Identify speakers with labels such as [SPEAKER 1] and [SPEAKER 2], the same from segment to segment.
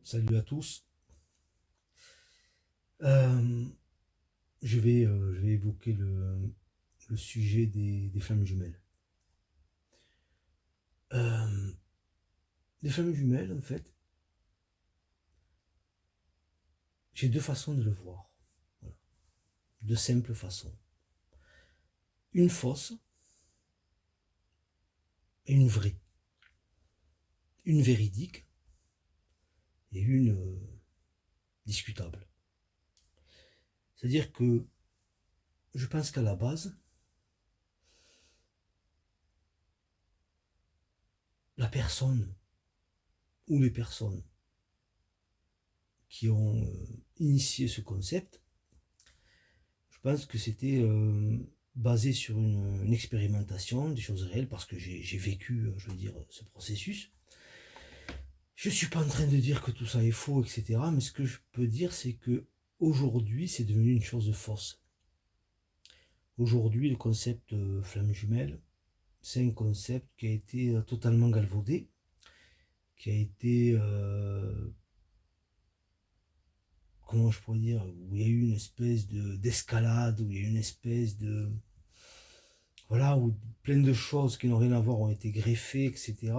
[SPEAKER 1] Salut à tous. Euh, je vais évoquer le sujet des flammes jumelles. Euh, les flammes jumelles, en fait, j'ai deux façons de le voir. Voilà. Deux simples façons. Une fausse et une vraie. Une véridique et une discutable. C'est-à-dire que je pense qu'à la base, la personne ou les personnes qui ont initié ce concept, je pense que c'était basé sur une expérimentation, des choses réelles, parce que j'ai vécu, je veux dire, ce processus. Je ne suis pas en train de dire que tout ça est faux, etc. Mais ce que je peux dire, c'est que aujourd'hui, c'est devenu une chose fausse. Aujourd'hui, le concept flamme jumelle, c'est un concept qui a été totalement galvaudé, qui a été, comment je pourrais dire, où il y a eu une espèce d'escalade, où il y a eu une espèce de, voilà, où plein de choses qui n'ont rien à voir ont été greffées, etc.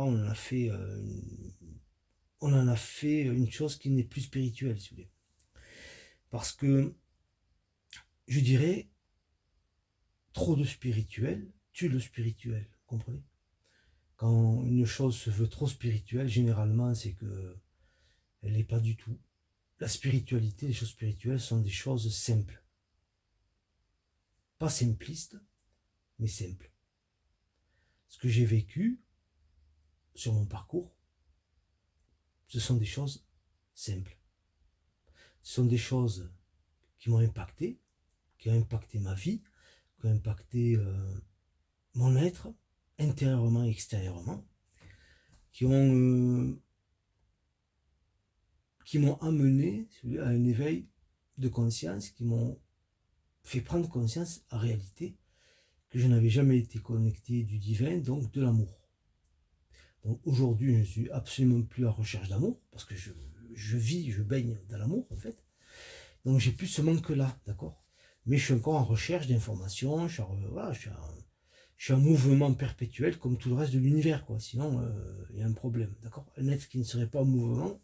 [SPEAKER 1] On en a fait une chose qui n'est plus spirituelle, si vous voulez. Parce que, je dirais, trop de spirituel tue le spirituel, vous comprenez? Quand une chose se veut trop spirituelle, généralement, c'est que elle n'est pas du tout. La spiritualité, les choses spirituelles sont des choses simples. Pas simplistes, mais simples. Ce que j'ai vécu sur mon parcours, ce sont des choses simples. Ce sont des choses qui m'ont impacté, qui ont impacté ma vie, qui ont impacté mon être, intérieurement et extérieurement, qui m'ont amené, si vous voulez, à un éveil de conscience, qui m'ont fait prendre conscience en réalité que je n'avais jamais été connecté du divin, donc de l'amour. Donc aujourd'hui, je ne suis absolument plus en recherche d'amour, parce que je vis, je baigne dans l'amour en fait. Donc j'ai plus ce manque-là, d'accord? Mais je suis encore en recherche d'informations, voilà, je suis en mouvement perpétuel comme tout le reste de l'univers, quoi. Sinon, il y a un problème, d'accord? Un être qui ne serait pas en mouvement,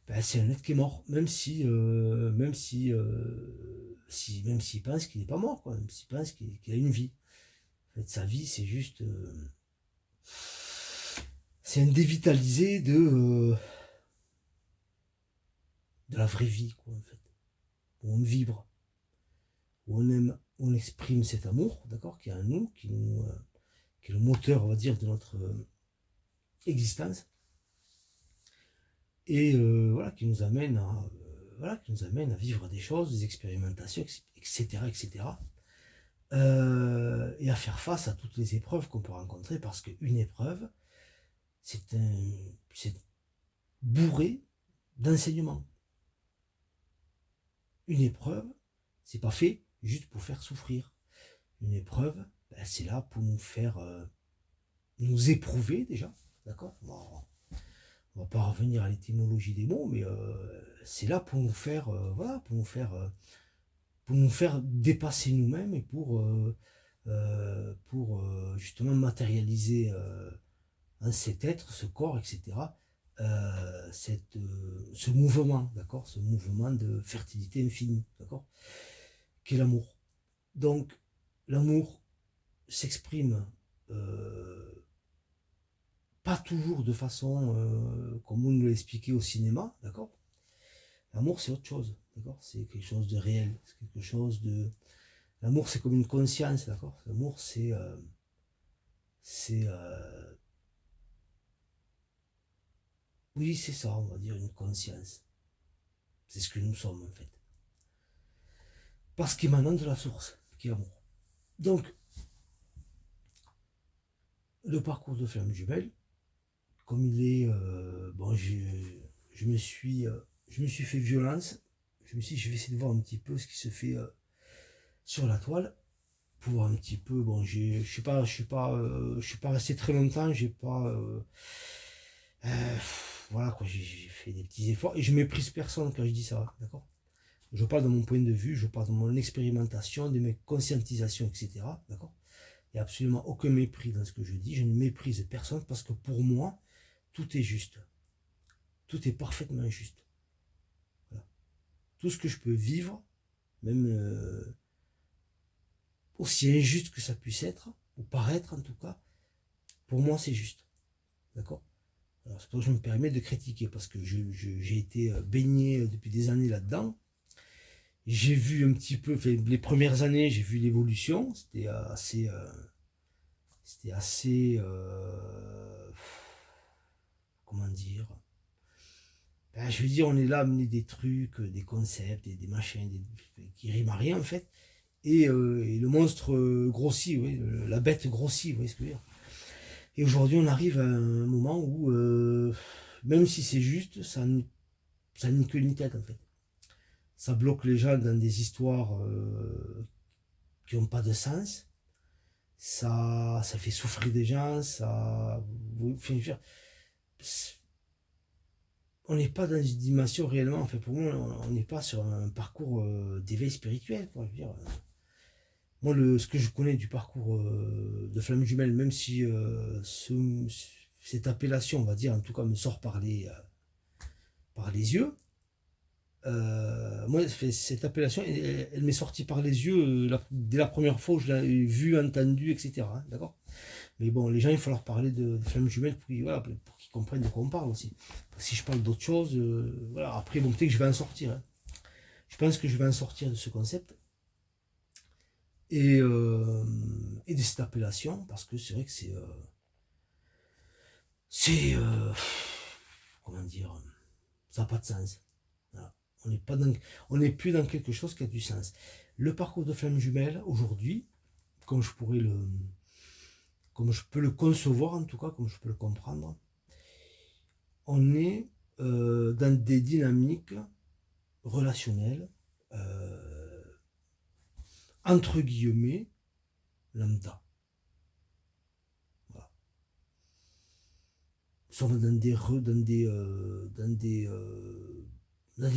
[SPEAKER 1] ben, c'est un être qui est mort, même s'il pense qu'il n'est pas mort, quoi, même s'il pense qu'il a une vie. En fait, sa vie, c'est juste, c'est un dévitalisé de la vraie vie, quoi, en fait, où on vibre, où on aime, où on exprime cet amour, d'accord, qui est en nous, qui est le moteur, on va dire, de notre existence, et voilà, qui nous amène à vivre des choses, des expérimentations, etc., etc. Et à faire face à toutes les épreuves qu'on peut rencontrer, parce qu'une épreuve, c'est bourré d'enseignements. Une épreuve, c'est pas fait juste pour faire souffrir. Une épreuve, ben, c'est là pour nous faire nous éprouver déjà, d'accord? On va pas revenir à l'étymologie des mots, mais c'est là pour nous faire, voilà, pour nous faire dépasser nous-mêmes et pour justement matérialiser en cet être, ce corps, etc. Ce mouvement, d'accord, ce mouvement de fertilité infinie, d'accord, qui est l'amour. Donc, l'amour s'exprime pas toujours de façon comme on nous l'a expliqué au cinéma, d'accord. L'amour, c'est autre chose, d'accord. C'est quelque chose de réel, c'est quelque chose de. L'amour, c'est comme une conscience, d'accord. L'amour, c'est, oui, c'est ça, on va dire une conscience. C'est ce que nous sommes en fait. Parce qu'émanant de la source, qui est l'amour. Donc, le parcours de flamme jumelle, comme il est, bon, je me suis fait violence. Je me suis dit, je vais essayer de voir un petit peu ce qui se fait sur la toile pour voir un petit peu. Bon, je suis pas resté très longtemps. J'ai pas, voilà, quoi, j'ai fait des petits efforts et je méprise personne quand je dis ça, d'accord? Je parle de mon point de vue, je parle de mon expérimentation, de mes conscientisations, etc. D'accord? Il n'y a absolument aucun mépris dans ce que je dis. Je ne méprise personne parce que pour moi, tout est juste. Tout est parfaitement juste. Voilà. Tout ce que je peux vivre, même aussi injuste que ça puisse être, ou paraître en tout cas, pour moi c'est juste. D'accord? Alors c'est pour ça que je me permets de critiquer, parce que j'ai été baigné depuis des années là-dedans. J'ai vu un petit peu, enfin, les premières années, j'ai vu l'évolution. C'était assez, comment dire, ben, je veux dire, on est là à amener des trucs, des concepts, des machins, qui riment à rien en fait. Et le monstre grossit, oui, la bête grossit, vous voyez ce que je veux dire. Et aujourd'hui, on arrive à un moment où, même si c'est juste, ça n'y que ni tête en fait. Ça bloque les gens dans des histoires qui n'ont pas de sens. Ça fait souffrir des gens, ça. Enfin, je veux dire, on n'est pas dans une dimension réellement, enfin pour moi, on n'est pas sur un parcours d'éveil spirituel, quoi. Je veux dire, moi, ce que je connais du parcours de Flamme Jumelle, même si cette appellation, on va dire, en tout cas, me sort par les yeux, moi, cette appellation, elle m'est sortie par les yeux dès la première fois où je l'ai vue, entendue, etc. Hein, d'accord? Mais bon, les gens, il faut leur parler de Flamme Jumelle voilà, pour qu'ils comprennent de quoi on parle aussi. Parce que si je parle d'autre chose, voilà, après, bon, peut-être que je vais en sortir. Hein. Je pense que je vais en sortir de ce concept et, euh, et de cette appellation, parce que c'est vrai que c'est comment dire, ça n'a pas de sens. Voilà. On n'est pas dans, on n'est plus dans quelque chose qui a du sens. Le parcours de Flamme Jumelle, aujourd'hui, comme je pourrais comme je peux le concevoir en tout cas, comme je peux le comprendre, on est dans des dynamiques relationnelles, euh, entre guillemets, lambda. Voilà. Nous sommes dans des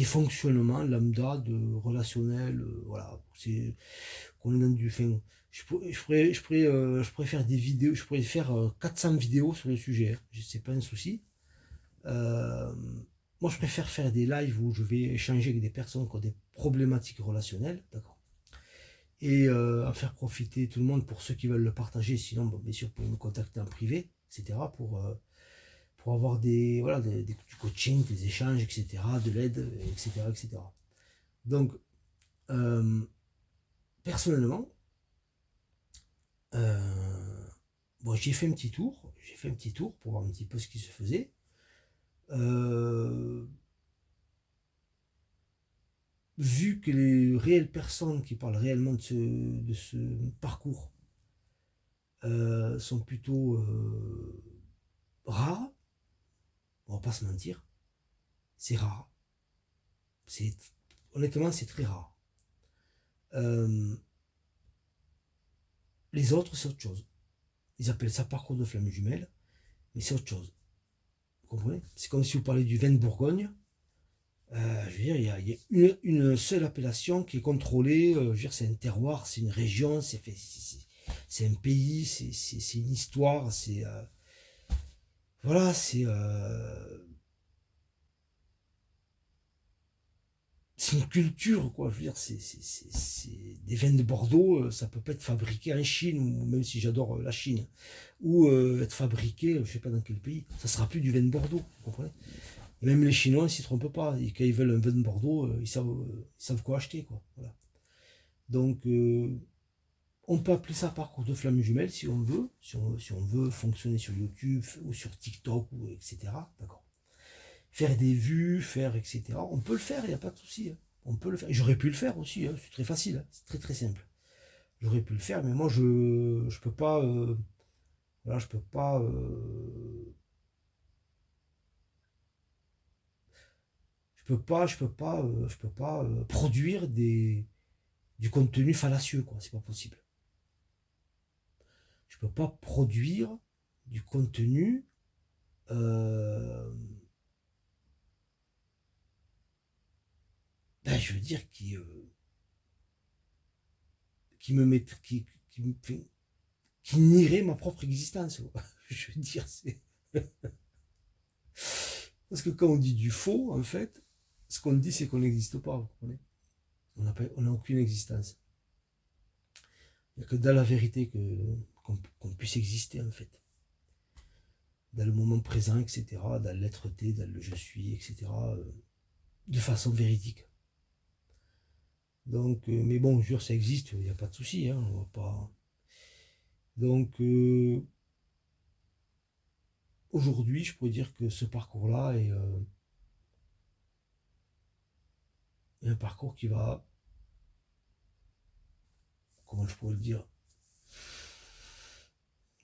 [SPEAKER 1] fonctionnements lambda de relationnel, voilà. C'est qu'on est dans du fin. Je pourrais faire des vidéos, je pourrais faire 400 vidéos sur le sujet, hein. C'est pas un souci. Euh, Moi, je préfère faire des lives où je vais échanger avec des personnes qui ont des problématiques relationnelles, d'accord, et en faire profiter tout le monde pour ceux qui veulent le partager. Sinon, bon, bien sûr, vous pouvez me contacter en privé, etc., pour avoir voilà, du coaching, des échanges, etc., de l'aide, etc., etc. Donc, euh, personnellement, bon, j'ai fait un petit tour pour voir un petit peu ce qui se faisait. Euh, Vu que les réelles personnes qui parlent réellement de ce parcours sont plutôt rares, on va pas se mentir, c'est rare. C'est, honnêtement, c'est très rare. Euh, les autres, c'est autre chose. Ils appellent ça parcours de flamme jumelle, mais c'est autre chose. Vous comprenez? C'est comme si vous parlez du vin de Bourgogne. Je veux dire, il y a une seule appellation qui est contrôlée. Je veux dire, c'est un terroir, c'est une région, c'est un pays, c'est une histoire, voilà, c'est une culture, quoi. Je veux dire, des vins de Bordeaux, ça peut pas être fabriqué en Chine, ou même si j'adore la Chine, ou être fabriqué, je sais pas dans quel pays, ça sera plus du vin de Bordeaux, vous comprenez? Et même les Chinois, ils s'y trompent pas. Et quand ils veulent un vin de Bordeaux, ils savent quoi acheter, quoi. Voilà. Donc, on peut appeler ça parcours de flamme jumelle si on veut, si on veut fonctionner sur YouTube ou sur TikTok, ou etc. D'accord. Faire des vues, faire etc. On peut le faire, il n'y a pas de souci. Hein. On peut le faire. J'aurais pu le faire aussi, hein. C'est très facile, hein. C'est très très simple. J'aurais pu le faire, mais moi je peux pas. Voilà, je peux pas. Je peux pas produire du contenu fallacieux, quoi. C'est pas possible. Je peux pas produire du contenu euh, ben, je veux dire, qui me met, qui nierait ma propre existence. Je veux dire, c'est... Parce que quand on dit du faux, en fait, ce qu'on dit, c'est qu'on n'existe pas, vous comprenez. On n'a aucune existence. Il n'y a que dans la vérité qu'on puisse exister, en fait. Dans le moment présent, etc., dans l'être-té, dans le je suis, etc., de façon véridique. Donc, mais bon, je jure, ça existe, il n'y a pas de souci, hein, on va pas... Donc, aujourd'hui, je pourrais dire que ce parcours-là est un parcours qui va, comment je pourrais le dire,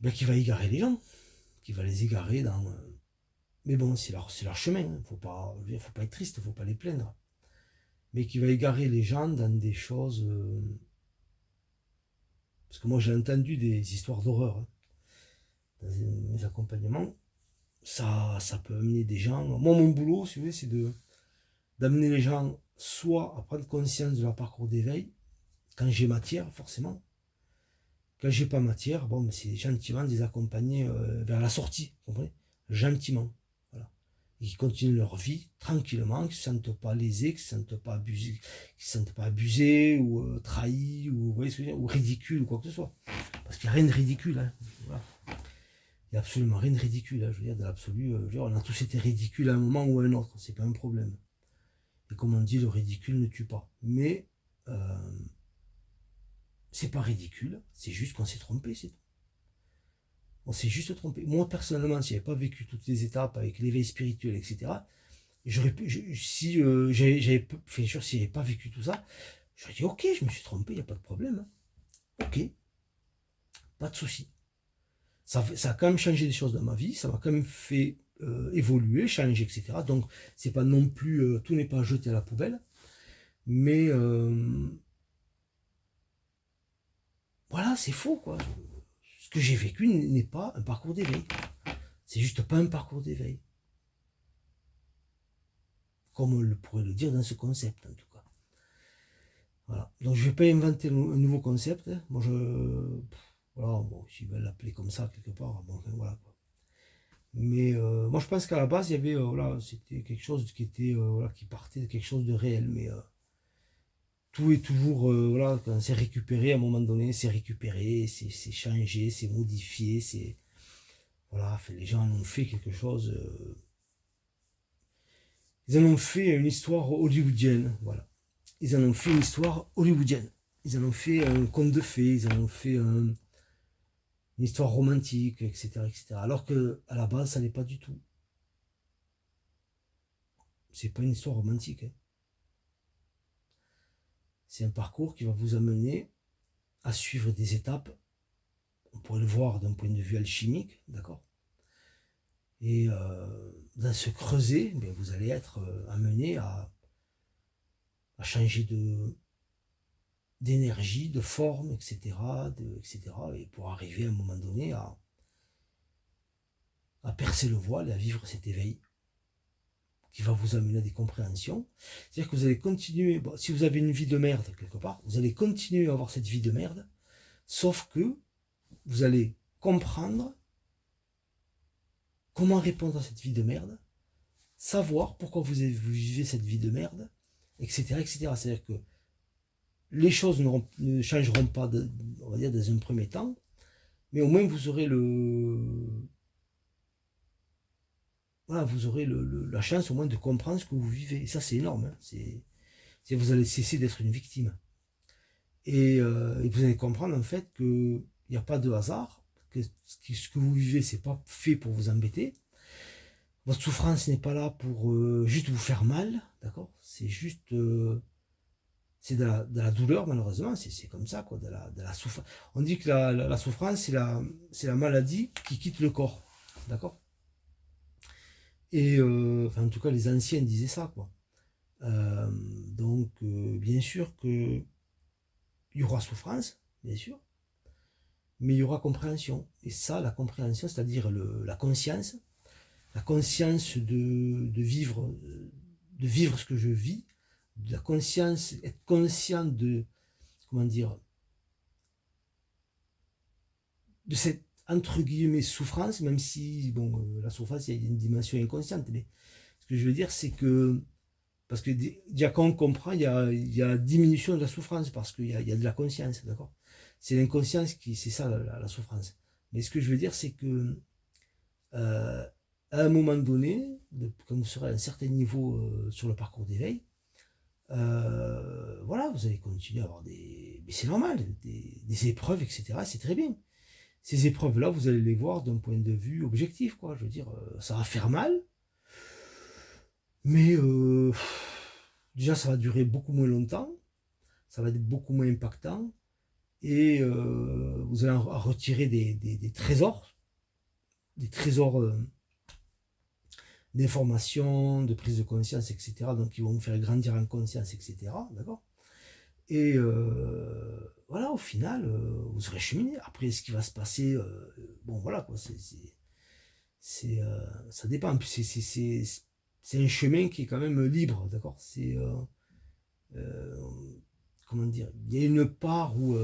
[SPEAKER 1] ben, qui va égarer les gens, qui va les égarer dans... mais bon, c'est leur chemin, hein. Faut pas être triste, faut pas les plaindre. Mais qui va égarer les gens dans des choses... parce que moi, j'ai entendu des histoires d'horreur, hein, dans mes accompagnements. Ça peut amener des gens... Moi, mon boulot, si vous voulez, c'est d'amener les gens soit à prendre conscience de leur parcours d'éveil, quand j'ai matière, forcément. Quand j'ai pas matière, bon, mais c'est gentiment de les accompagner vers la sortie, vous comprenez? Gentiment. Voilà. Et qu'ils continuent leur vie tranquillement, qu'ils ne se sentent pas lésés, qu'ils ne se sentent pas abusés, ou trahis, ou, vous voyez ce que je veux dire, ou ridicules, ou quoi que ce soit. Parce qu'il n'y a rien de ridicule. Hein. Voilà. Il n'y a absolument rien de ridicule. Hein. Je veux dire, dans l'absolu, on a tous été ridicules à un moment ou à un autre. C'est pas un problème. Et comme on dit, le ridicule ne tue pas. Mais c'est pas ridicule, c'est juste qu'on s'est trompé, c'est tout. On s'est juste trompé. Moi, personnellement, si j'avais pas vécu toutes les étapes avec l'éveil spirituel, etc., j'aurais pu, si j'avais fait sûr, si j'avais pas vécu tout ça, j'aurais dit ok, je me suis trompé, il n'y a pas de problème. Ok, pas de souci. Ça a quand même changé des choses dans ma vie, ça m'a quand même fait évoluer, changer, etc. Donc, c'est pas non plus, tout n'est pas jeté à la poubelle, mais voilà, c'est faux, quoi. Ce que j'ai vécu n'est pas un parcours d'éveil. C'est juste pas un parcours d'éveil. Comme on pourrait le dire dans ce concept, en tout cas. Voilà. Donc je ne vais pas inventer un nouveau concept. Hein. Moi, voilà, bon, s'ils veulent l'appeler comme ça, quelque part, bon, voilà, quoi. Mais moi, je pense qu'à la base, il y avait, voilà, c'était quelque chose qui était, voilà, qui partait de quelque chose de réel. Mais tout est toujours, voilà, quand c'est récupéré, à un moment donné, c'est récupéré, c'est changé, c'est modifié, c'est... Voilà, les gens en ont fait quelque chose... ils en ont fait une histoire hollywoodienne, voilà. Ils en ont fait une histoire hollywoodienne. Ils en ont fait un conte de fées, ils en ont fait une histoire romantique, etc., etc. Alors que à la base, ça n'est pas du tout. C'est pas une histoire romantique. Hein. C'est un parcours qui va vous amener à suivre des étapes. On pourrait le voir d'un point de vue alchimique, d'accord. Et dans ce creuset, bien, vous allez être amené à changer d'énergie, de forme, etc., et pour arriver à un moment donné à percer le voile et à vivre cet éveil qui va vous amener à des compréhensions. C'est-à-dire que vous allez continuer, bon, si vous avez une vie de merde quelque part, vous allez continuer à avoir cette vie de merde, sauf que vous allez comprendre comment répondre à cette vie de merde, savoir pourquoi vous vivez cette vie de merde, etc., etc. C'est-à-dire que les choses ne changeront pas, on va dire, dans un premier temps, mais au moins vous aurez voilà, vous aurez la chance au moins de comprendre ce que vous vivez. Et ça, c'est énorme. Hein. Vous allez cesser d'être une victime. Et vous allez comprendre en fait qu'il n'y a pas de hasard, que ce que vous vivez, c'est pas fait pour vous embêter. Votre souffrance n'est pas là pour juste vous faire mal, d'accord. C'est juste... c'est de la douleur, malheureusement, c'est comme ça, quoi, de la souffrance. On dit que la souffrance, c'est la maladie qui quitte le corps, d'accord. Et enfin, en tout cas, les anciens disaient ça, quoi. Donc, bien sûr que il y aura souffrance, bien sûr, mais il y aura compréhension. Et ça, la compréhension, c'est-à-dire la conscience de vivre ce que je vis, de la conscience, être conscient de, comment dire, de cette, entre guillemets, souffrance, même si, bon, la souffrance, il y a une dimension inconsciente, mais ce que je veux dire, c'est que, parce que déjà quand on comprend, il y a diminution de la souffrance, parce qu'il y a de la conscience, d'accord. C'est l'inconscience qui, c'est ça la souffrance. Mais ce que je veux dire, c'est que, euh, à un moment donné, quand vous serez à un certain niveau sur le parcours d'éveil, voilà, vous allez continuer à avoir des. Mais c'est normal, des épreuves, etc. C'est très bien. Ces épreuves-là, vous allez les voir d'un point de vue objectif, quoi. Je veux dire, ça va faire mal, mais déjà, ça va durer beaucoup moins longtemps, ça va être beaucoup moins impactant, et vous allez en retirer des trésors d'informations, de prise de conscience, etc. Donc, ils vont vous faire grandir en conscience, etc. D'accord. Et voilà, au final, vous serez cheminé. Après, ce qui va se passer, bon, voilà, quoi, ça dépend. Puis c'est un chemin qui est quand même libre, d'accord. Euh, comment dire, il y a une part où,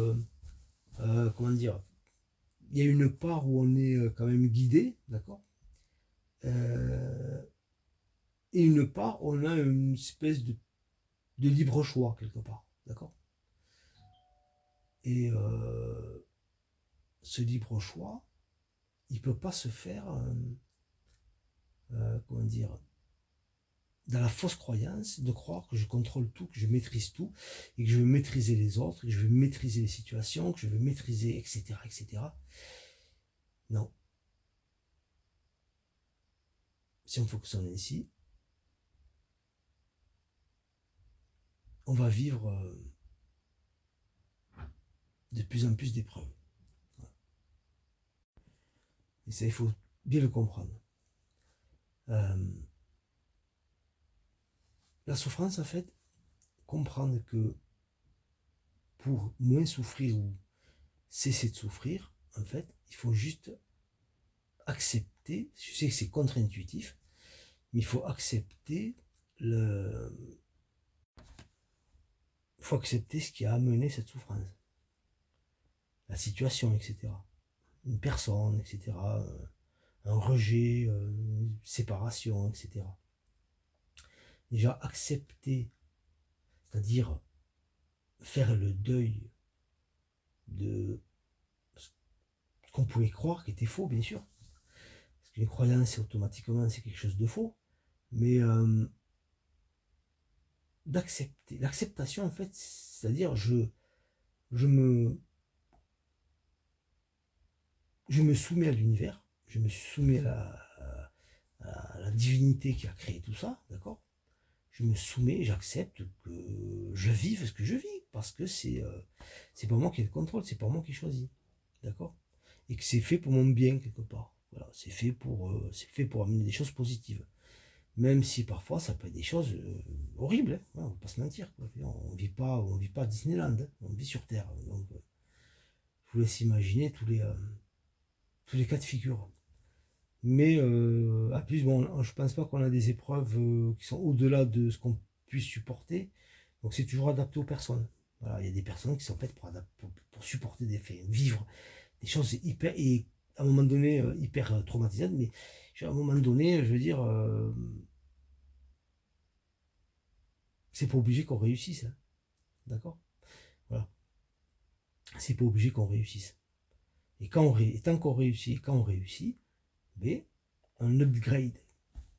[SPEAKER 1] comment dire, il y a une part où on est quand même guidé, d'accord. Euh, et une part où on a une espèce de libre choix, quelque part, d'accord. Et ce libre choix, il peut pas se faire, comment dire, dans la fausse croyance de croire que je contrôle tout, que je maîtrise tout, et que je veux maîtriser les autres, que je veux maîtriser les situations, que je veux maîtriser, etc., etc. Non. Si on fonctionne ainsi, on va vivre de plus en plus d'épreuves. Et ça, il faut bien le comprendre. Euh, la souffrance, en fait, comprendre que pour moins souffrir ou cesser de souffrir, en fait, il faut juste accepter, je sais que c'est contre-intuitif, mais il faut accepter le, il faut accepter ce qui a amené cette souffrance, la situation, etc. Une personne, etc. Un rejet, une séparation, etc. Déjà accepter, c'est-à-dire faire le deuil de ce qu'on pouvait croire qui était faux, bien sûr. Parce qu'une croyance, automatiquement, c'est quelque chose de faux. Mais d'accepter. L'acceptation, en fait, c'est-à-dire je me, je me soumets à l'univers, je me soumets à la divinité qui a créé tout ça, d'accord. Je me soumets, j'accepte que je vive ce que je vis, parce que c'est pas moi qui ai le contrôle, c'est pas moi qui choisis, d'accord. Et que c'est fait pour mon bien, quelque part. Voilà, c'est fait pour amener des choses positives. Même si parfois ça peut être des choses horribles, hein. Ouais, on va pas se mentir, quoi. On vit pas à Disneyland, hein. On vit sur Terre. Donc, je vous laisse imaginer tous les cas de figure. Mais à plus, bon, je pense pas qu'on a des épreuves qui sont au-delà de ce qu'on puisse supporter. Donc c'est toujours adapté aux personnes. Voilà, il y a des personnes qui sont faites pour supporter des faits, vivre des choses hyper, et à un moment donné, hyper traumatisantes. Mais à un moment donné, je veux dire, c'est pas obligé qu'on réussisse, hein. D'accord. Voilà. C'est pas obligé qu'on réussisse. Et tant qu'on réussit, quand on réussit, ben, on upgrade,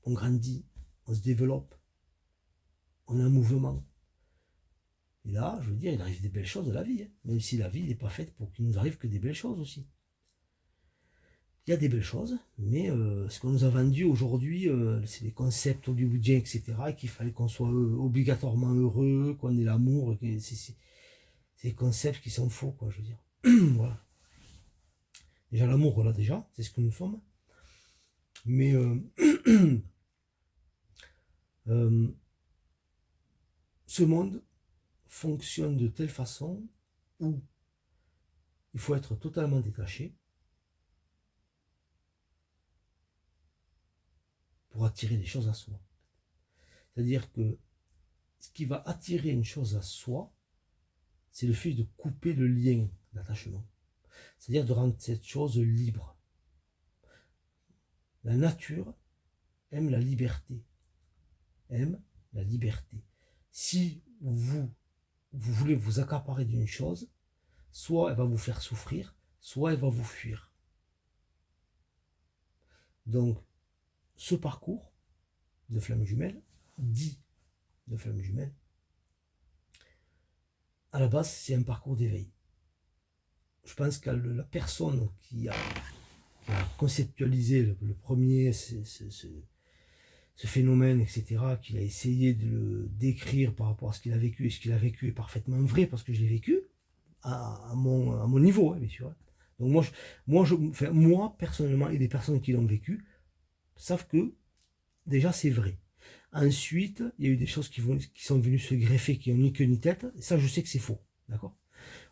[SPEAKER 1] on grandit, on se développe, on a un mouvement. Et là, je veux dire, il arrive des belles choses de la vie, hein. Même si la vie n'est pas faite pour qu'il nous arrive que des belles choses aussi. Il y a des belles choses, mais ce qu'on nous a vendu aujourd'hui, c'est des concepts hollywoodiens, etc., et qu'il fallait qu'on soit obligatoirement heureux, qu'on ait l'amour, c'est des concepts qui sont faux, quoi, je veux dire. Voilà. Déjà, l'amour, là, déjà, c'est ce que nous sommes. Mais euh, ce monde fonctionne de telle façon où il faut être totalement détaché pour attirer des choses à soi. C'est-à-dire que ce qui va attirer une chose à soi, c'est le fait de couper le lien d'attachement. C'est-à-dire de rendre cette chose libre. La nature aime la liberté. Aime la liberté. Si vous voulez vous accaparer d'une chose, soit elle va vous faire souffrir, soit elle va vous fuir. Donc, ce parcours de flamme jumelle, dit de flamme jumelle, à la base, c'est un parcours d'éveil. Je pense que la personne qui a conceptualisé le premier ce phénomène, etc., qu'il a essayé de le décrire par rapport à ce qu'il a vécu, et ce qu'il a vécu est parfaitement vrai parce que je l'ai vécu à mon niveau, hein, bien sûr. Donc moi, personnellement, et les personnes qui l'ont vécu savent que déjà c'est vrai. Ensuite, il y a eu des choses qui sont venues se greffer, qui n'ont ni queue ni tête, et ça je sais que c'est faux, d'accord.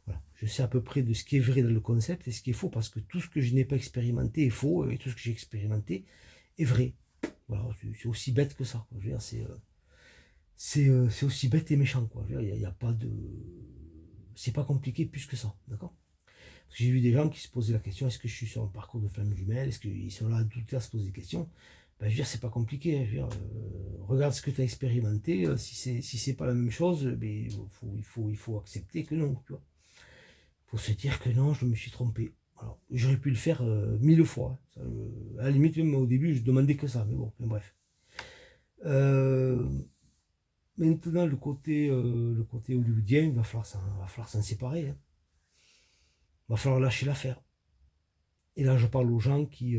[SPEAKER 1] Voilà. Je sais à peu près de ce qui est vrai dans le concept et ce qui est faux, parce que tout ce que je n'ai pas expérimenté est faux, et tout ce que j'ai expérimenté est vrai. Voilà, c'est aussi bête que ça. C'est aussi bête et méchant, quoi. Il n'y a pas de... C'est pas compliqué plus que ça, d'accord. Parce que j'ai vu des gens qui se posaient la question, est-ce que je suis sur un parcours de flamme jumelle, est-ce qu'ils sont là à se poser des questions. Ben, je veux dire, c'est pas compliqué, hein. Je veux dire, regarde ce que tu as expérimenté, si c'est pas la même chose, ben, il faut accepter que non, tu vois. Il faut se dire que non, je me suis trompé. Alors, j'aurais pu le faire 1000 fois, hein. Ça, à la limite, même au début, je demandais que ça, mais bon, bref. Maintenant, le côté hollywoodien, il va falloir s'en séparer, hein. Il va falloir lâcher l'affaire. Et là, je parle aux gens qui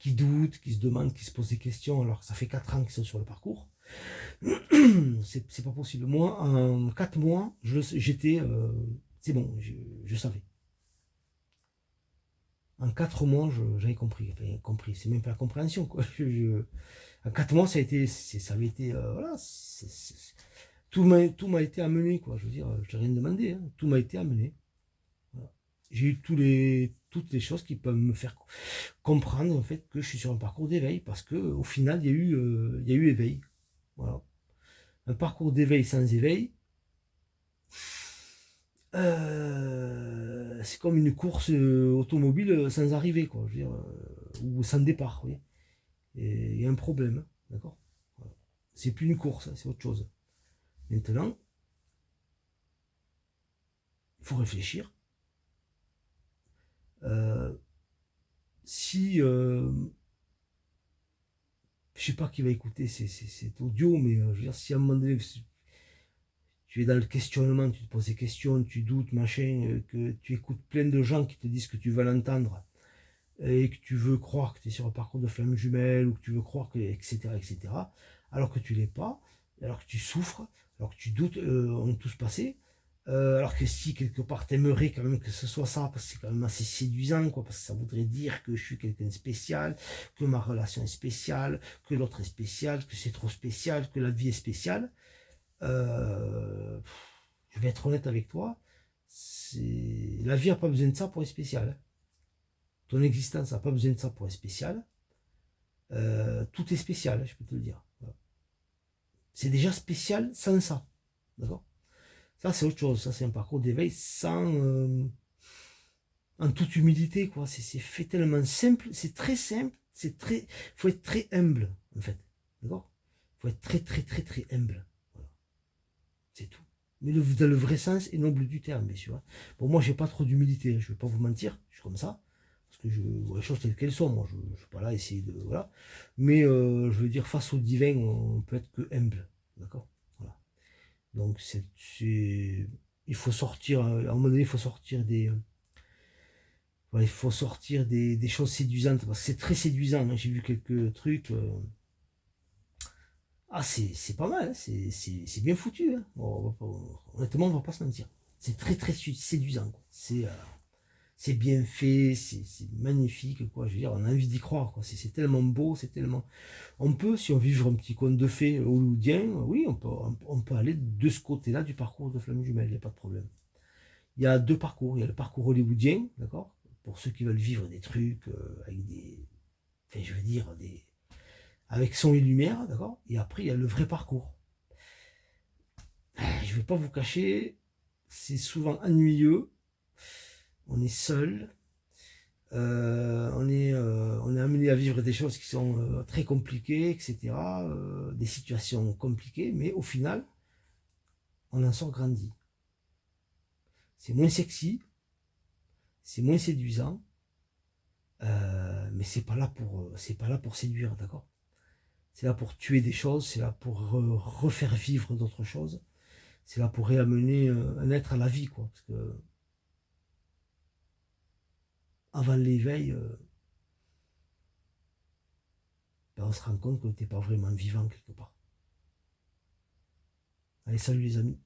[SPEAKER 1] doutent, qui se demandent, qui se posent des questions. Alors, ça fait 4 ans qu'ils sont sur le parcours. C'est pas possible. Moi, en 4 mois, j'étais... c'est bon, je savais. En 4 mois, j'avais compris. Enfin, compris, c'est même pas la compréhension, quoi. En 4 mois, ça avait été... voilà, tout m'a été amené, quoi. Je veux dire, je n'ai rien demandé, hein. Tout m'a été amené. Voilà. J'ai eu toutes les choses qui peuvent me faire comprendre en fait que je suis sur un parcours d'éveil, parce que au final, il y a eu éveil. Voilà. Un parcours d'éveil sans éveil, c'est comme une course automobile sans arrivée, quoi. Je veux dire, ou sans départ, oui. Et il y a un problème, hein, d'accord. Voilà. C'est plus une course, hein, c'est autre chose. Maintenant, il faut réfléchir. Si je sais pas qui va écouter cet audio, mais je veux dire, si à un moment donné tu es dans le questionnement, tu te poses des questions, tu doutes, machin, que tu écoutes plein de gens qui te disent que tu vas l'entendre, et que tu veux croire que tu es sur un parcours de flamme jumelle, ou que tu veux croire que, etc., alors que tu l'es pas, alors que tu souffres, alors que tu doutes, on est tous passés, alors que si quelque part t'aimerais quand même que ce soit ça, parce que c'est quand même assez séduisant, quoi, parce que ça voudrait dire que je suis quelqu'un de spécial, que ma relation est spéciale, que l'autre est spécial, que c'est trop spécial, que la vie est spéciale. Euh, je vais être honnête avec toi, la vie n'a pas besoin de ça pour être spéciale, hein. Ton existence n'a pas besoin de ça pour être spéciale. Tout est spécial, je peux te le dire. Voilà. C'est déjà spécial sans ça. D'accord. Ça, c'est autre chose. Ça, c'est un parcours d'éveil en toute humilité, quoi. C'est fait tellement simple. C'est très simple. Faut être très humble, en fait. D'accord. Faut être très, très, très, très humble. Voilà. C'est tout. Mais dans le vrai sens et noble du terme, bien sûr. Bon, moi, j'ai pas trop d'humilité, hein. Je vais pas vous mentir. Je suis comme ça. Parce que je vois les choses telles qu'elles sont. Moi, je ne suis pas là à essayer de... Voilà. Mais, je veux dire, face au divin, on peut être que humble. D'accord. Voilà. Donc, il faut sortir, à un moment donné, il faut sortir voilà, il faut sortir des choses séduisantes, parce que c'est très séduisant, hein. J'ai vu quelques trucs. Ah, c'est pas mal, hein. C'est bien foutu, hein. Bon, honnêtement, on va pas se mentir. C'est très très séduisant, quoi. C'est bien fait, c'est magnifique, quoi. Je veux dire, on a envie d'y croire, quoi. C'est tellement beau, c'est tellement... On peut, si on vivre un petit conte de fées hollywoodien, oui, on peut aller de ce côté-là du parcours de flamme jumelle, il n'y a pas de problème. Il y a 2 parcours. Il y a le parcours hollywoodien, d'accord, pour ceux qui veulent vivre des trucs avec des... Enfin, je veux dire, avec son et lumière, d'accord. Et après, il y a le vrai parcours. Je ne vais pas vous cacher, c'est souvent ennuyeux, on est seul, on est amené à vivre des choses qui sont très compliquées, etc., des situations compliquées, mais au final, on en sort grandi. C'est moins sexy, c'est moins séduisant, mais c'est pas là pour séduire, d'accord? C'est là pour tuer des choses, c'est là pour refaire vivre d'autres choses, c'est là pour réamener un être à la vie, quoi. Parce que avant l'éveil, ben, on se rend compte que t'es pas vraiment vivant quelque part. Allez, salut les amis.